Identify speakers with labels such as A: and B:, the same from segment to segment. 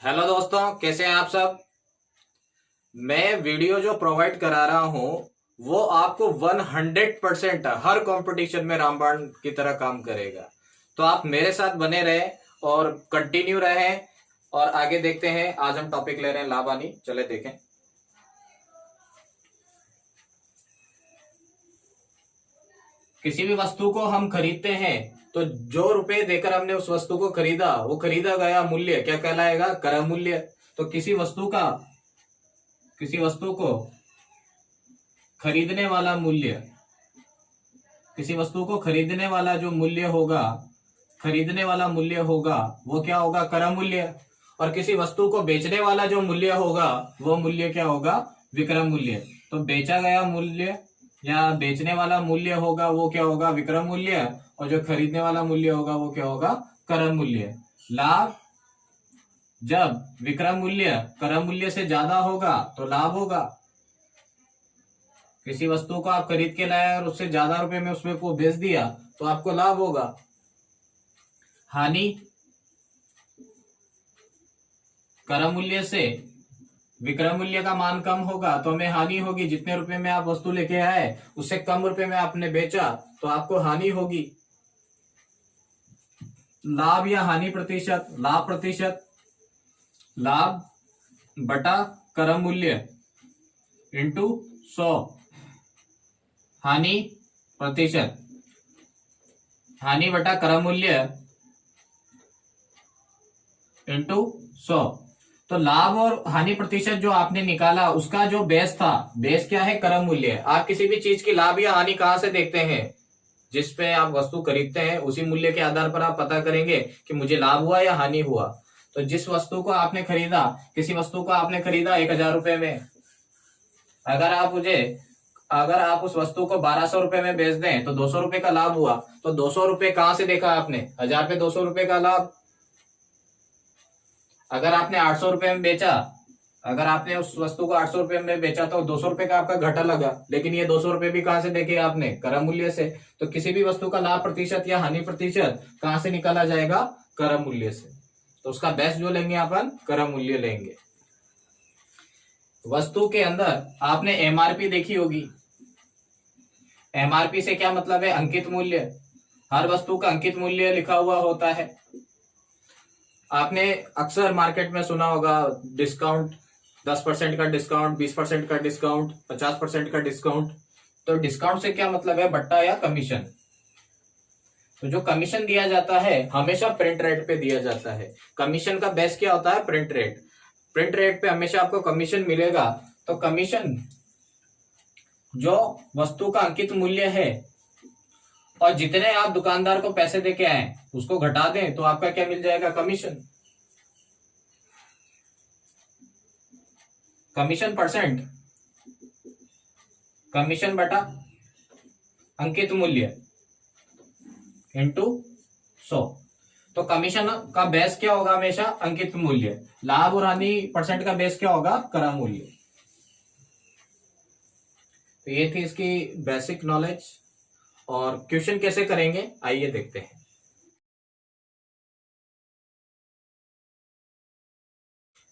A: Hello दोस्तों, कैसे हैं आप सब। मैं वीडियो जो प्रोवाइड करा रहा हूं वो आपको 100% हर कंपटीशन में रामबाण की तरह काम करेगा। तो आप मेरे साथ बने रहे और कंटिन्यू रहे। और आगे देखते हैं, आज हम टॉपिक ले रहे हैं लाभ हानि। चले देखें। किसी भी वस्तु को हम खरीदते हैं तो जो रुपए देकर हमने उस वस्तु को खरीदा, वो खरीदा गया मूल्य क्या कहलाएगा? क्रय मूल्य। तो किसी वस्तु को खरीदने वाला मूल्य, किसी वस्तु को खरीदने वाला जो मूल्य होगा, खरीदने वाला मूल्य होगा, वो क्या होगा? क्रय मूल्य। और किसी वस्तु को बेचने वाला जो मूल्य होगा, वो मूल्य क्या होगा? विक्रय मूल्य। तो बेचा गया मूल्य या बेचने वाला मूल्य होगा, वो क्या होगा? विक्रय मूल्य। और जो खरीदने वाला मूल्य होगा, वो क्या होगा? क्रय मूल्य। लाभ, जब विक्रय मूल्य क्रय मूल्य से ज्यादा होगा तो लाभ होगा। किसी वस्तु को आप खरीद के लाए और उससे ज्यादा रुपए में उसमें को बेच दिया तो आपको लाभ होगा। हानि, क्रय मूल्य से विक्रय मूल्य का मान कम होगा तो हमें हानि होगी। जितने रुपए में आप वस्तु लेके आए उससे कम रुपए में आपने बेचा तो आपको हानि होगी। लाभ या हानि प्रतिशत, लाभ प्रतिशत, लाभ बटा क्रय मूल्य इंटू 100। हानि प्रतिशत, हानि बटा क्रय मूल्य इंटू 100। तो लाभ और हानि प्रतिशत जो आपने निकाला उसका जो बेस था, बेस क्या है? क्रय मूल्य। आप किसी भी चीज की लाभ या हानि कहां से देखते हैं? जिस पे आप वस्तु खरीदते हैं उसी मूल्य के आधार पर आप पता करेंगे कि मुझे लाभ हुआ या हानि हुआ। तो जिस वस्तु को आपने खरीदा, किसी वस्तु को आपने खरीदा 1,000 रुपए में, अगर आप मुझे अगर आप उस वस्तु को 1,200 रुपए में बेच दें तो 200 रुपए का लाभ हुआ। तो 200 रुपए कहां से देखा आपने? 1,000 पे 200 रुपए का लाभ। अगर आपने 800 रुपए में बेचा, अगर आपने उस वस्तु को 800 रुपए में बेचा तो 200 रुपए का आपका घाटा लगा। लेकिन ये 200 रुपए भी कहां से देखे आपने? क्रय मूल्य से। तो किसी भी वस्तु का लाभ प्रतिशत या हानि प्रतिशत कहां से निकाला जाएगा? क्रय मूल्य से। तो उसका बेस्ट जो लेंगे अपन, क्रय मूल्य लेंगे। वस्तु के अंदर आपने एमआरपी देखी होगी। एमआरपी से क्या मतलब है? अंकित मूल्य। हर वस्तु का अंकित मूल्य लिखा हुआ होता है। आपने अक्सर मार्केट में सुना होगा डिस्काउंट, 10% का डिस्काउंट, 20% का डिस्काउंट, 50% का डिस्काउंट। तो डिस्काउंट से क्या मतलब है? बट्टा या कमीशन। तो जो कमीशन दिया जाता है हमेशा प्रिंट रेट पे दिया जाता है। कमीशन का बेस क्या होता है? Print rate. प्रिंट रेट पे हमेशा आपको कमीशन मिलेगा। तो कमीशन, जो वस्तु का अंकित मूल्य है और जितने आप दुकानदार को पैसे देके आए उसको घटा दें तो आपका क्या मिल जाएगा? कमीशन। कमीशन परसेंट, कमीशन बटा अंकित मूल्य इंटू 100। तो कमीशन का बेस क्या होगा? हमेशा अंकित मूल्य। लाभ और हानि परसेंट का बेस क्या होगा? क्रय मूल्य। तो ये थी इसकी बेसिक नॉलेज। और क्वेश्चन कैसे करेंगे आइए देखते हैं।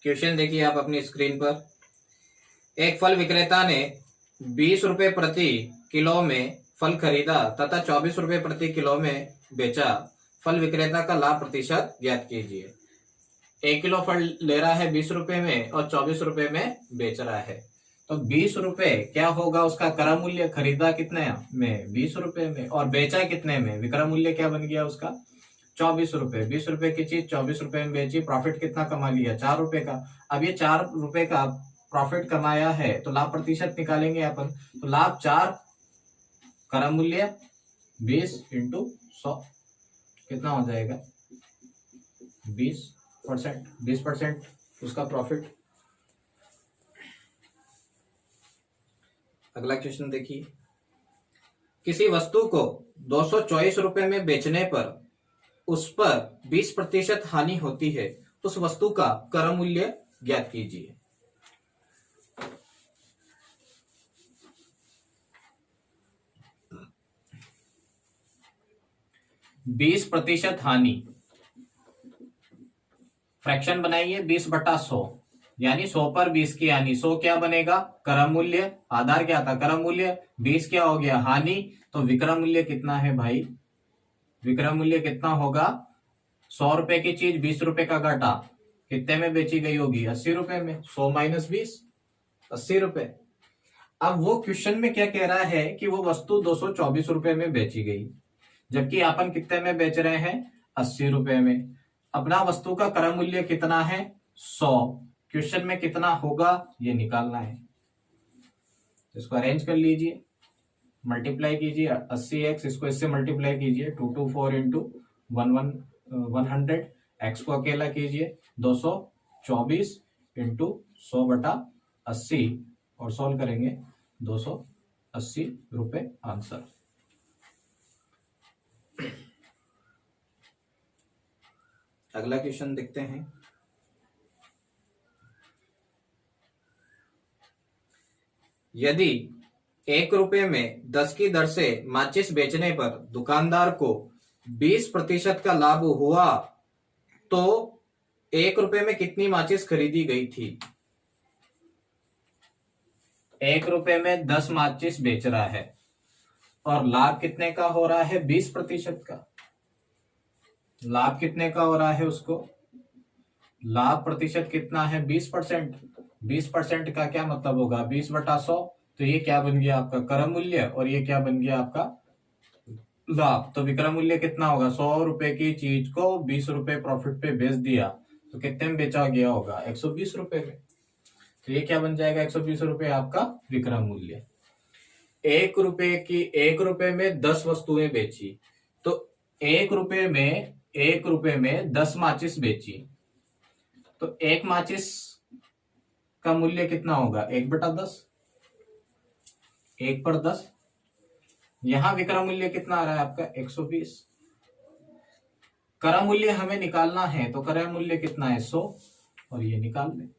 A: क्वेश्चन देखिए आप अपनी स्क्रीन पर। एक फल विक्रेता ने 20 रुपए प्रति किलो में फल खरीदा तथा 24 रुपए प्रति किलो में बेचा। फल विक्रेता का लाभ प्रतिशत ज्ञात कीजिए। 1 किलो फल ले रहा है 20 रुपए में और 24 रुपए में बेच रहा है। तो 20 रुपए क्या होगा उसका क्रय मूल्य? खरीदा कितने में? 20 रुपए में। और बेचा कितने में? विक्रय मूल्य क्या बन गया उसका? 24 रुपए। 20 रुपए की चीज 24 रुपए में बेची, प्रॉफिट कितना कमा लिया? 4 रुपए का। अब ये 4 रुपए का प्रॉफिट कमाया है तो लाभ प्रतिशत निकालेंगे अपन। तो लाभ 4, क्रय मूल्य 20 इंटू 100 कितना हो जाएगा? 20%। 20% उसका प्रॉफिट। अगला क्वेश्चन देखिए। किसी वस्तु को 224 रुपए में बेचने पर उस पर 20% हानि होती है। उस वस्तु का क्रय मूल्य ज्ञात कीजिए। 20% हानि, फ्रैक्शन बनाइए 20/100, यानी 100 पर 20 की हानि। 100 क्या बनेगा? क्रम मूल्य। आधार क्या था? क्रम मूल्य। 20 क्या हो गया? हानि। तो विक्रम मूल्य कितना है भाई? विक्रम मूल्य कितना होगा? 100 रुपए की चीज 20 रुपए का घाटा कितने में बेची गई होगी? 80 रुपए में। 100 - 20, 80 रुपए। अब वो क्वेश्चन में क्या कह रहा है कि वो वस्तु 224 रुपए में बेची गई, जबकि अपन कितने में बेच रहे हैं? 80 रुपए में। अपना वस्तु का क्रय मूल्य कितना है? 100। क्वेश्चन में कितना होगा ये निकालना है। इसको अरेंज कर लीजिए, मल्टीप्लाई कीजिए 80x, इसको इससे मल्टीप्लाई कीजिए 224 इंटू 100, एक्स को अकेला कीजिए 224 इंटू 100/80 और सॉल्व करेंगे 280 रुपए आंसर। अगला क्वेश्चन देखते हैं। यदि 1 रुपए में 10 की दर से माचिस बेचने पर दुकानदार को 20% का लाभ हुआ तो 1 रुपए में कितनी माचिस खरीदी गई थी? 1 रुपए में 10 माचिस बेच रहा है और लाभ कितने का हो रहा है? 20% का। लाभ कितने का हो रहा है उसको? लाभ प्रतिशत कितना है? 20%। 20% का क्या मतलब होगा? 20/100। तो ये क्या बन गया आपका? क्रय मूल्य, और ये क्या बन गया आपका? लाभ। तो विक्रय मूल्य कितना होगा? 100 रुपए की चीज को 20 रुपए प्रॉफिट पे बेच दिया तो कितने में बेचा गया होगा? 120 रुपए में। तो ये क्या बन जाएगा? 120 रुपए आपका विक्रय मूल्य। 1 रुपए में 10 वस्तुएं बेची, तो 1 रुपए में 10 माचिस बेची, तो 1 माचिस का मूल्य कितना होगा? 1/10, 1/10। यहां विक्रय मूल्य कितना आ रहा है आपका? 120। क्रय मूल्य हमें निकालना है, तो क्रय मूल्य कितना है? 100, और ये निकाल लें।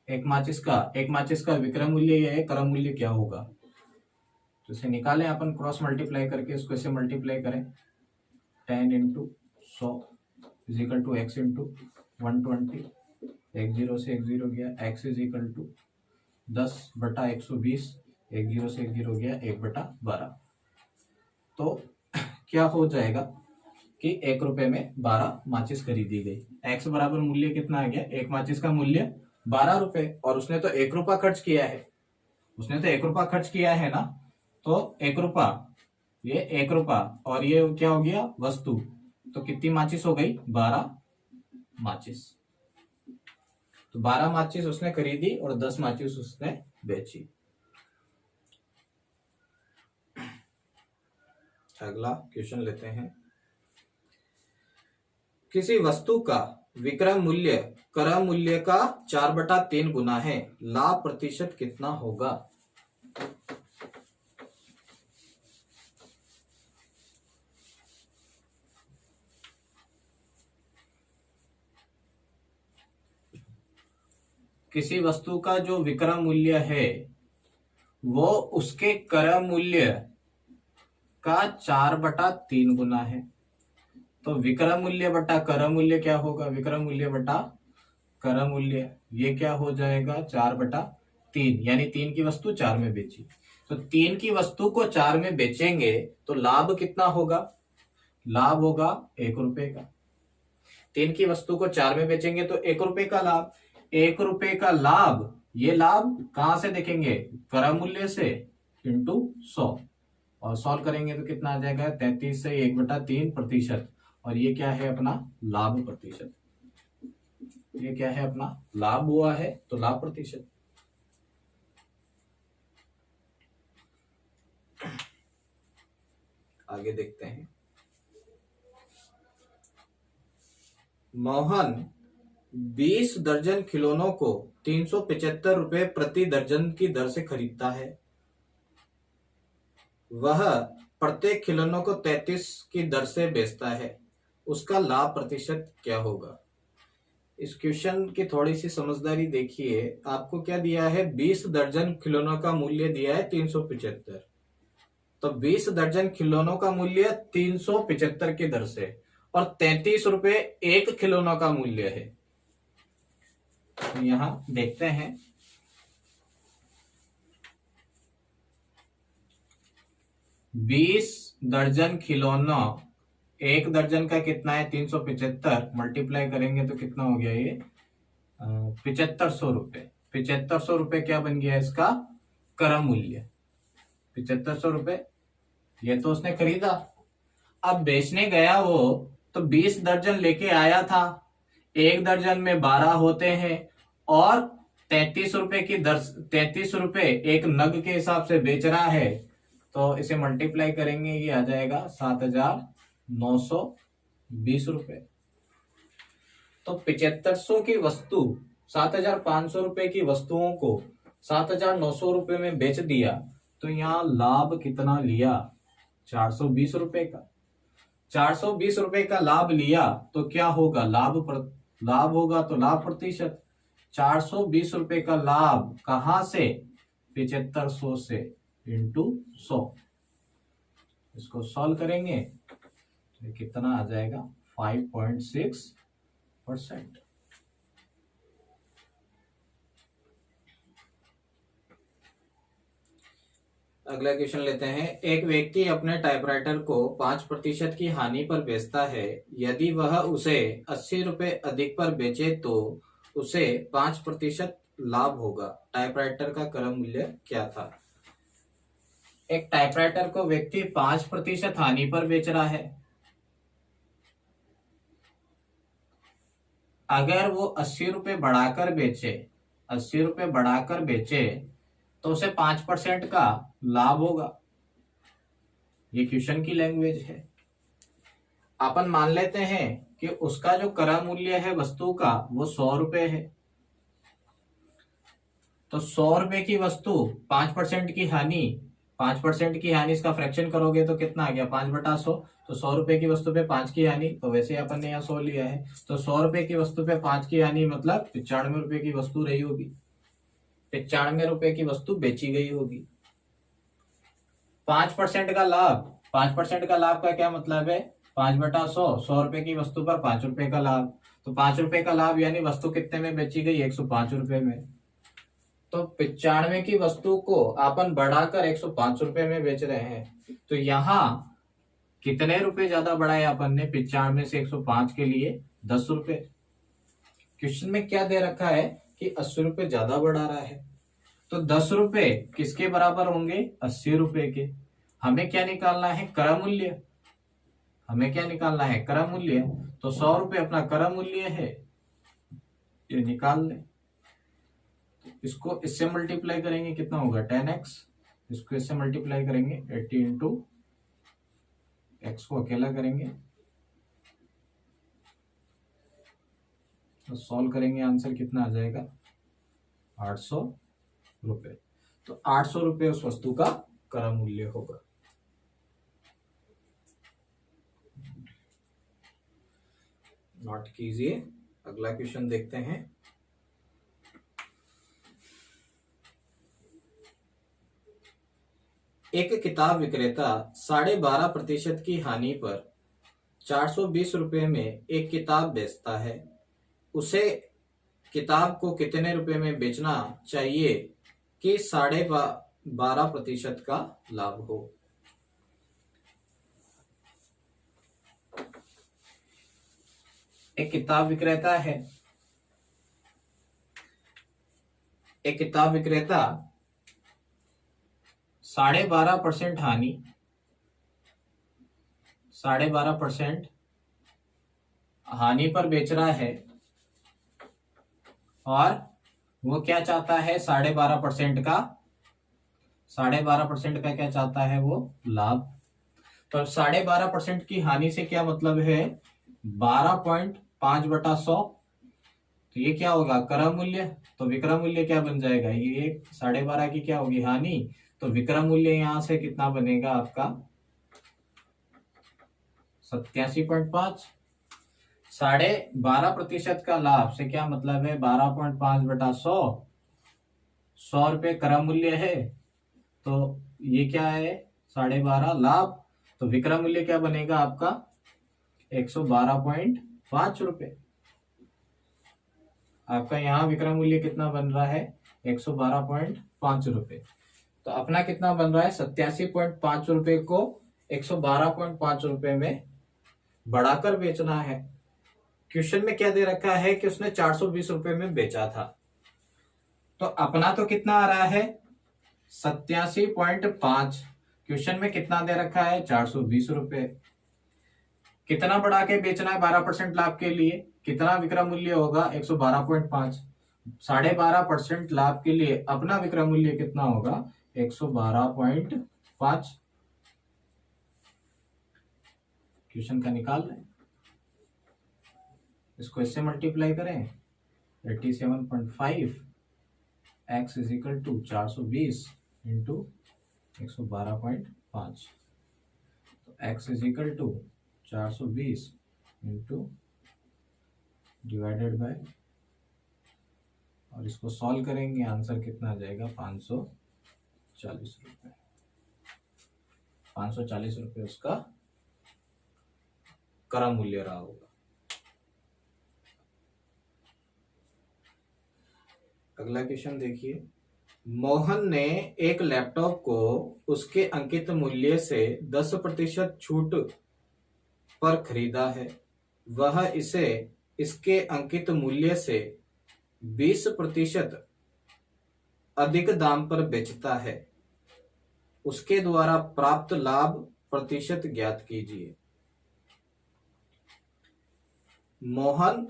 A: एक माचिस का विक्रय मूल्य यह है, क्रय मूल्य क्या होगा? तो इसे निकालें अपन क्रॉस मल्टीप्लाई करके, इसको इसे मल्टीप्लाई करें 10 into 100 is equal to x into 120। 1 0 से 1 0 गया, एक्स इज इक्वल टू 10/120। 1 0 से 1 0 गया, 1/12। तो क्या हो जाएगा कि 1 रुपए में 12 माचिस खरीदी गई। एक्स बराबर मूल्य कितना आ गया? 1 माचिस का मूल्य 12 रुपए, और उसने तो 1 रुपया खर्च किया है। उसने तो 1 रुपया खर्च किया है ना, तो 1 रुपया, ये 1 रुपया, और ये क्या हो गया? वस्तु। तो कितनी माचिस हो गई? 12 माचिस। तो 12 माचिस उसने खरीदी और 10 माचिस उसने बेची। अगला क्वेश्चन लेते हैं। किसी वस्तु का विक्रय मूल्य क्रय मूल्य का 4/3 गुना है, लाभ प्रतिशत कितना होगा? किसी वस्तु का जो विक्रय मूल्य है वो उसके क्रय मूल्य का 4/3 गुना है। तो विक्रय मूल्य बटा क्रय मूल्य क्या होगा? विक्रय मूल्य बटा क्रय मूल्य, ये क्या हो जाएगा? 4/3, यानी 3 की वस्तु 4 में बेची। तो 3 की वस्तु को 4 में बेचेंगे तो लाभ कितना होगा? लाभ होगा 1 रुपए का। 3 की वस्तु को 4 में बेचेंगे तो 1 रुपए का लाभ। 1 रुपए का लाभ, ये लाभ कहां से देखेंगे? क्रय मूल्य से इंटू 100, और सॉल्व करेंगे तो कितना आ जाएगा? 33 से 1/3%। और ये क्या है? अपना लाभ प्रतिशत। ये क्या है? अपना लाभ हुआ है, तो लाभ प्रतिशत। आगे देखते हैं। मोहन 20 दर्जन खिलौनों को 375 रुपए प्रति दर्जन की दर से खरीदता है। वह प्रत्येक खिलौनों को 33 की दर से बेचता है। उसका लाभ प्रतिशत क्या होगा? इस क्वेश्चन की थोड़ी सी समझदारी देखिए। आपको क्या दिया है? 20 दर्जन खिलौनों का मूल्य दिया है 375। तो 20 दर्जन खिलौनों का मूल्य 375 की दर से, और 33 रुपए 1 खिलौना का मूल्य है। तो यहां देखते हैं 20 दर्जन खिलौना, 1 दर्जन का कितना है 375, मल्टीप्लाई करेंगे तो कितना हो गया ये 7500 रुपए। 7500 रुपए क्या बन गया इसका क्रय मूल्य, 7500 रुपए। ये तो उसने खरीदा। अब बेचने गया वो तो 20 दर्जन लेके आया था, 1 दर्जन में 12 होते हैं और 33 रुपए की 33 रुपए एक नग के हिसाब से बेच रहा है। तो इसे मल्टीप्लाई करेंगे ये आ जाएगा 7920 रुपए। तो 7500 की वस्तु 7500 रुपए की वस्तुओं को 7900 रुपए में बेच दिया। तो यहाँ लाभ कितना लिया 420 रुपए का। 420 रुपए का लाभ लिया तो क्या होगा लाभ होगा तो लाभ प्रतिशत। 420 रुपए का लाभ कहां से 7500 से इंटू 100। इसको सॉल्व करेंगे तो कितना आ जाएगा 5.6%। अगला क्वेश्चन लेते हैं। एक व्यक्ति अपने टाइपराइटर को 5% की हानि पर बेचता है। यदि वह उसे 80 रुपए अधिक पर बेचे तो उसे 5% लाभ होगा। टाइपराइटर का क्रय मूल्य क्या था। एक टाइपराइटर को व्यक्ति 5% हानि पर बेच रहा है। अगर वो 80 रुपए बढ़ाकर बेचे, 80 रुपए बढ़ाकर बेचे तो उसे 5% का लाभ होगा। ये क्वेश्चन की लैंग्वेज है। अपन मान लेते हैं कि उसका जो क्रय मूल्य है वस्तु का वो 100 रुपए है। तो 100 रुपए की वस्तु 5% की हानि, 5% की हानि इसका फ्रैक्शन करोगे तो कितना आ गया 5/100। तो 100 रुपए की वस्तु पे 5 की हानि, तो वैसे अपन ने यहाँ 100 लिया है। तो 100 रुपए की वस्तु पे 5 की हानि मतलब 95 रुपए की वस्तु रही होगी, 95 रुपए की वस्तु बेची गई होगी। 5% का लाभ, 5% का लाभ का क्या मतलब है 5/100, 100 रुपए की वस्तु पर 5 रुपए का लाभ। तो 5 रुपए का लाभ यानी वस्तु कितने में बेची गई 105 रुपए में। तो 95 की वस्तु को अपन बढ़ाकर 105 रुपए में बेच रहे हैं। तो यहाँ कितने रुपए ज्यादा बढ़ाए अपन ने 95 से 105 के लिए 10 रुपए। क्वेश्चन में क्या दे रखा है कि 80 रुपए ज्यादा बढ़ा रहा है। तो 10 रुपए किसके बराबर होंगे 80 रुपए के। हमें क्या निकालना है क्रय मूल्य, हमें क्या निकालना है क्रय मूल्य। तो 100 रुपए अपना क्रय मूल्य है, ये निकाल लें। इसको इससे मल्टीप्लाई करेंगे कितना होगा 10x, इसको इससे मल्टीप्लाई करेंगे 80 इंटू x को अकेला करेंगे तो सॉल्व करेंगे आंसर कितना आ जाएगा 800 रुपए। तो 800 रुपए उस वस्तु का क्रय मूल्य होगा। नोट कीजिए। अगला क्वेश्चन देखते हैं। एक किताब विक्रेता 12.5% की हानि पर 420 रुपए में एक किताब बेचता है। उसे किताब को कितने रुपए में बेचना चाहिए कि 12.5% का लाभ हो। एक किताब विक्रेता है, एक किताब विक्रेता 12.5% हानि, 12.5% हानि पर बेच रहा है और वो क्या चाहता है 12.5% का, 12.5% का क्या चाहता है वो लाभ। तो 12.5% की हानि से क्या मतलब है 12.5/100। तो ये क्या होगा क्रय मूल्य। तो विक्रय मूल्य क्या बन जाएगा ये 12.5 की क्या होगी हानि। तो विक्रय मूल्य यहां से कितना बनेगा आपका 87.5। 12.5% का लाभ से क्या मतलब है 12.5/100, 100 रुपए क्रय मूल्य है। तो ये क्या है 12.5 लाभ। तो विक्रय मूल्य क्या बनेगा आपका 112.5 रुपए। आपका यहाँ विक्रय मूल्य कितना बन रहा है? 112.5 रुपए। तो अपना कितना बन रहा है? 87.5 रुपए को 112.5 रुपए में बढ़ाकर बेचना है। क्वेश्चन में क्या दे रखा है कि उसने 420 रुपए में बेचा था। तो अपना तो कितना आ रहा है? 87.5। क्वेश्चन में कितना दे रखा है? 420 रुपए। कितना बढ़ा के बेचना है 12% लाभ के लिए? कितना विक्रय मूल्य होगा? 112.5। 12.5% लाभ के लिए अपना विक्रय मूल्य कितना होगा? 112.5। क्वेश्चन का निकाल लें, इसको इससे मल्टीप्लाई करें। 87.5 x is equal to 420 into 112.5। तो x is equal to 420 into divided by, और इसको सॉल्व करेंगे, आंसर कितना आ जाएगा? 540 रुपए। 540 रुपए उसका क्रय मूल्य रहा होगा। अगला क्वेश्चन देखिए। मोहन ने एक लैपटॉप को उसके अंकित मूल्य से 10% छूट पर खरीदा है। वह इसे इसके अंकित मूल्य से 20% अधिक दाम पर बेचता है। उसके द्वारा प्राप्त लाभ प्रतिशत ज्ञात कीजिए। मोहन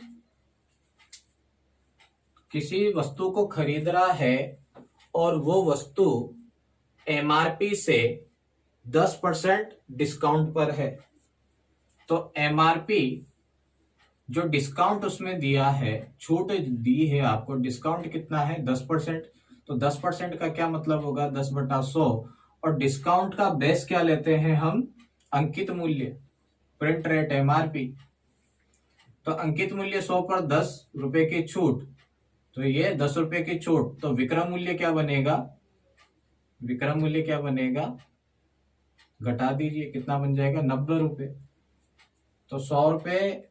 A: किसी वस्तु को खरीद रहा है और वो वस्तु एमआरपी से 10% डिस्काउंट पर है। तो एमआरपी जो डिस्काउंट उसमें दिया है, छूट दी है आपको, डिस्काउंट कितना है? 10%। तो 10% का क्या मतलब होगा? 10/100। और डिस्काउंट का बेस क्या लेते हैं हम? अंकित मूल्य, प्रिंट रेट, एमआरपी। तो अंकित मूल्य 100 पर 10 रुपए की छूट, तो ये 10 रुपए की छूट। तो विक्रय मूल्य क्या बनेगा? विक्रय मूल्य क्या बनेगा? घटा दीजिए, कितना बन जाएगा? 90 रुपए। तो 100 रुपए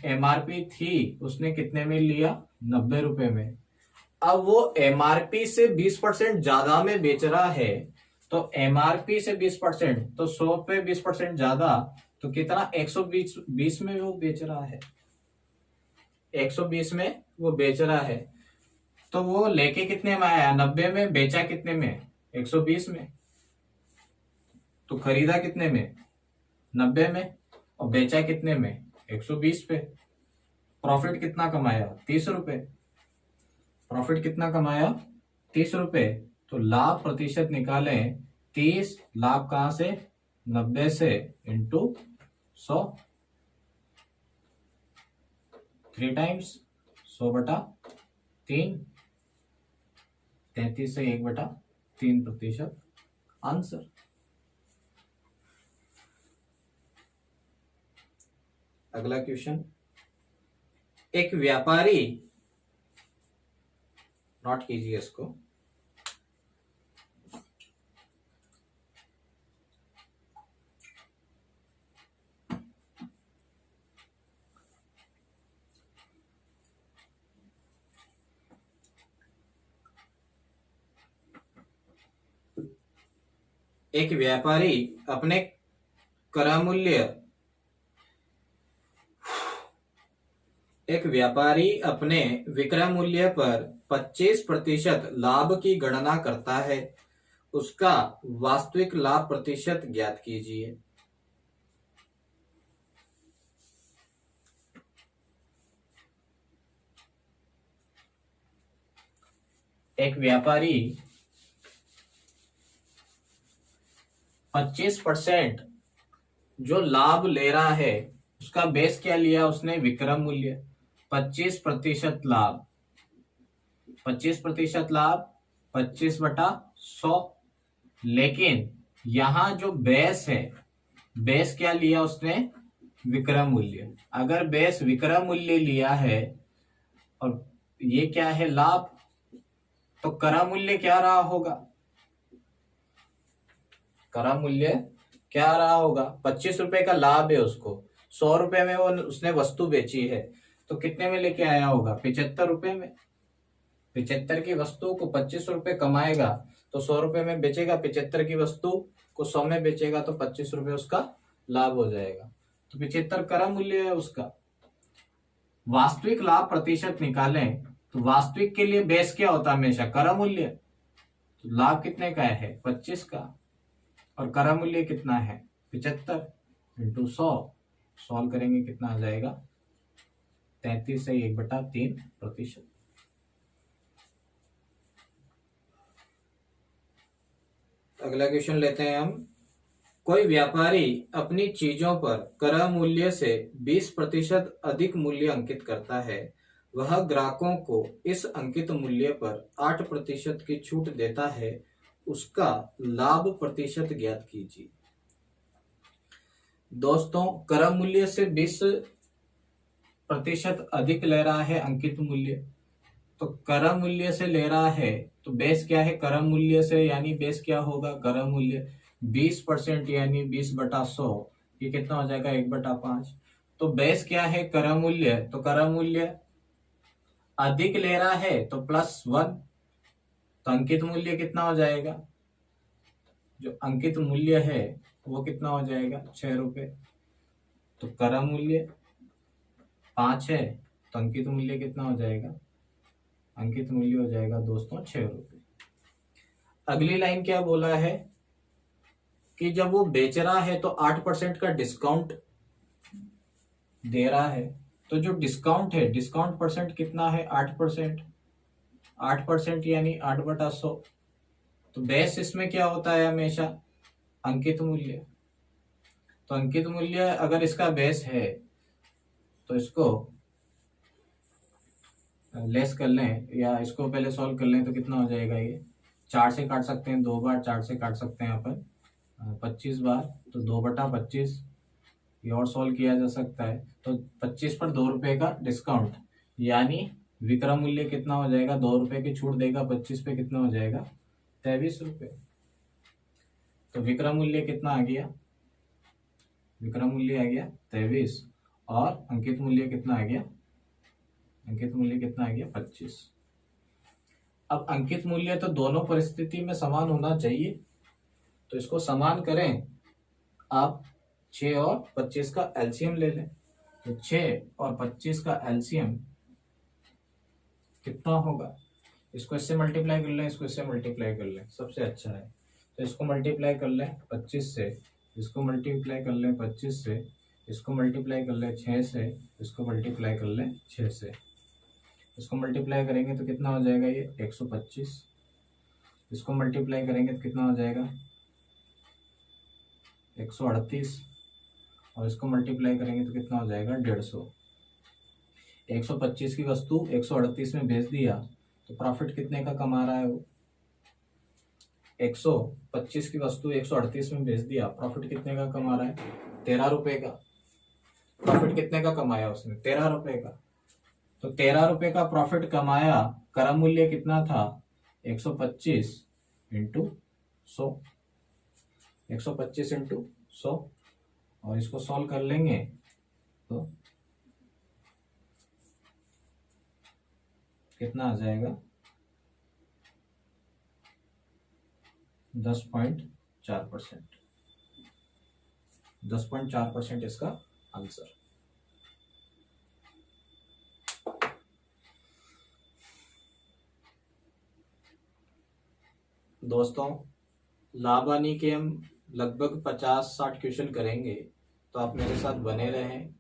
A: एमआरपी थी, उसने कितने में लिया? 90 रुपए में। अब वो एमआरपी से 20% ज्यादा में बेच रहा है। तो एमआरपी से 20%, तो 100 पे 20% ज्यादा, तो कितना? 120 में वो बेच रहा है। 120 में वो बेच रहा है। तो वो लेके कितने में आया? 90 में। बेचा कितने में? 120 में। तो खरीदा कितने में? 90 में। और बेचा कितने में? 120 पे। प्रॉफिट कितना कमाया? 30 रुपए। प्रॉफिट कितना कमाया? 30 रुपए। तो लाभ प्रतिशत निकालें। 30 लाभ कहां से? 90 से इंटू 100। 3 टाइम्स 100/3। 33 से 1/3% आंसर। अगला क्वेश्चन। एक व्यापारी, नोट कीजिए इसको, एक व्यापारी अपने क्रय मूल्य एक व्यापारी अपने विक्रय मूल्य पर 25% लाभ की गणना करता है। उसका वास्तविक लाभ प्रतिशत ज्ञात कीजिए। एक व्यापारी 25% जो लाभ ले रहा है, उसका बेस क्या लिया उसने? विक्रय मूल्य। 25% लाभ, 25% लाभ 25/100। लेकिन यहां जो बेस है, बेस क्या लिया उसने? विक्रय मूल्य। अगर बेस विक्रय मूल्य लिया है और ये क्या है? लाभ, तो क्रय मूल्य क्या रहा होगा? क्रय मूल्य क्या रहा होगा? 25 रुपए का लाभ है उसको, 100 रुपए में वो उसने वस्तु बेची है, तो कितने में लेके आया होगा? 75 रुपए में। 75 की वस्तु को 25 रुपए कमाएगा तो 100 रुपए में बेचेगा, 75 की वस्तु को 100 में बेचेगा तो 25 रुपए उसका लाभ हो जाएगा। तो 75 क्रय मूल्य है उसका। वास्तविक लाभ प्रतिशत निकालें तो वास्तविक के लिए बेस क्या होता है? हमेशा क्रय मूल्य। तो लाभ कितने का है? 25 का, और क्रय मूल्य कितना है? 75 इंटू 100। सॉल्व करेंगे कितना आ जाएगा? 33 से 1/3%। अगला क्वेश्चन लेते हैं हम। कोई व्यापारी अपनी चीजों पर क्रय मूल्य से 20% अधिक मूल्य अंकित करता है। वह ग्राहकों को इस अंकित मूल्य पर 8% की छूट देता है। उसका लाभ प्रतिशत ज्ञात कीजिए। दोस्तों, क्रय मूल्य से 20% अधिक ले रहा है अंकित मूल्य, तो क्रय मूल्य से ले रहा है तो बेस क्या है? क्रय मूल्य से, यानी बेस क्या होगा? क्रय मूल्य 20% यानी 20/100, ये कितना हो जाएगा? 1/5। तो बेस क्या है? क्रय मूल्य। तो क्रय मूल्य अधिक ले रहा है तो +1, तो अंकित मूल्य कितना हो जाएगा? जो अंकित मूल्य है वो कितना हो जाएगा? 6 रुपए। तो क्रय मूल्य 5 है तो अंकित मूल्य कितना हो जाएगा? अंकित मूल्य हो जाएगा दोस्तों 6 रुपए। अगली लाइन क्या बोला है कि जब वो बेच रहा है तो 8% का डिस्काउंट दे रहा है। तो जो डिस्काउंट है, डिस्काउंट परसेंट कितना है? 8%। 8% यानी 8/100। तो बेस इसमें क्या होता है? हमेशा अंकित मूल्य। तो अंकित मूल्य अगर इसका बेस है तो इसको लेस कर लें, या इसको पहले सॉल्व कर लें तो कितना हो जाएगा? ये 4 से काट सकते हैं, 2 बार 4 से काट सकते हैं अपन, 25 बार, तो 2/25। ये और सॉल्व किया जा सकता है। तो 25 पर 2 रुपए का डिस्काउंट, यानी विक्रय मूल्य कितना हो जाएगा? 2 रुपए की छूट देगा 25 पे, कितना हो जाएगा? 23 रुपए। तो विक्रय मूल्य कितना आ गया? विक्रय मूल्य आ गया 23, और अंकित मूल्य कितना आ गया? अंकित मूल्य कितना आ गया? 25। अब अंकित मूल्य तो दोनों परिस्थिति में समान होना चाहिए, तो इसको समान करें। आप 6 और 25 का एलसीएम ले लें। तो 6 और 25 का एलसीएम कितना होगा? इसको इससे मल्टीप्लाई कर लें, इसको इससे मल्टीप्लाई कर लें, सबसे अच्छा है। तो इसको मल्टीप्लाई कर लें 25 से, इसको मल्टीप्लाई कर लें 25 से, इसको मल्टीप्लाई कर लें 6 से, इसको मल्टीप्लाई कर लें 6 से। इसको मल्टीप्लाई करेंगे तो कितना हो जाएगा? ये 125। इसको मल्टीप्लाई करेंगे तो कितना हो जाएगा? 138। और इसको मल्टीप्लाई करेंगे तो कितना हो जाएगा? 150। 125 की वस्तु 138 में भेज दिया तो प्रॉफिट कितने का कमा रहा है वो? 125 की वस्तु 138 में भेज दिया, प्रॉफिट कितने का कमा रहा है? 13 रुपए का। प्रॉफिट कितने का कमाया उसने? 13 रुपए का। तो 13 रुपए का प्रॉफिट कमाया। क्रय मूल्य कितना था? 125 इंटू 100। 125 इंटू 100, और इसको सॉल्व कर लेंगे तो कितना आ जाएगा? 10.4%। 10.4% इसका आंसर। दोस्तों, लाभ हानि के हम लगभग 50-60 क्वेश्चन करेंगे, तो आप मेरे साथ बने रहें।